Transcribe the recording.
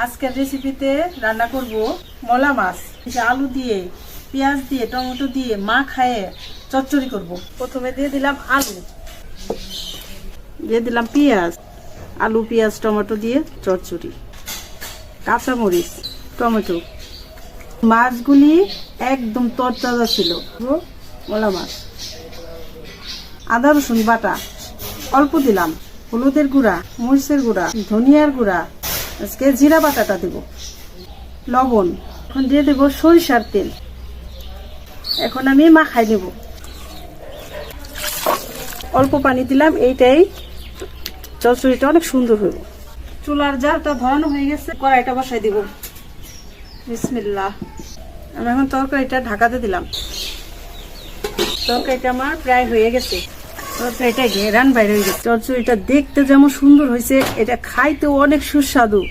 আজকের রেসিপিতে রান্না করব মলা মাছ। আলু দিয়ে, পেঁয়াজ দিয়ে, টমেটো দিয়ে মা খায়ে চচ্চড়ি করব। প্রথমে দিয়ে দিলাম আলু, দিয়ে দিলাম পেঁয়াজ, আলু পেঁয়াজ টমেটো দিয়ে চচ্চড়ি, কাঁচামরিচ, টমেটো। মাছগুলি একদম তরতাজা ছিল। মলা মাছ, আদা রসুন বাটা অল্প দিলাম, হলুদের গুঁড়া, মরিচের গুঁড়া, ধনিয়ার গুঁড়া, আজকে জিরা বাটাটা দেব, লবণ। এখন দিয়ে দেব সরিষার তেল। এখন আমি মাখাই নেব। অল্প পানি দিলাম, এইটাই চচ্চড়িটা অনেক সুন্দর হইব। চুলার জালটা ধরানো হয়ে গেছে, কড়াইটা বসাই দিব। বিসমিল্লাহ। আমি এখন তরকারিটা ঢাকাতে দিলাম। তরকারিটা আমার প্রায় হয়ে গেছে। তরকারিটা ঘেরান বাইরে হয়ে গেছে। চচ্চড়িটা দেখতে যেমন সুন্দর হয়েছে, এটা খাইতেও অনেক সুস্বাদু।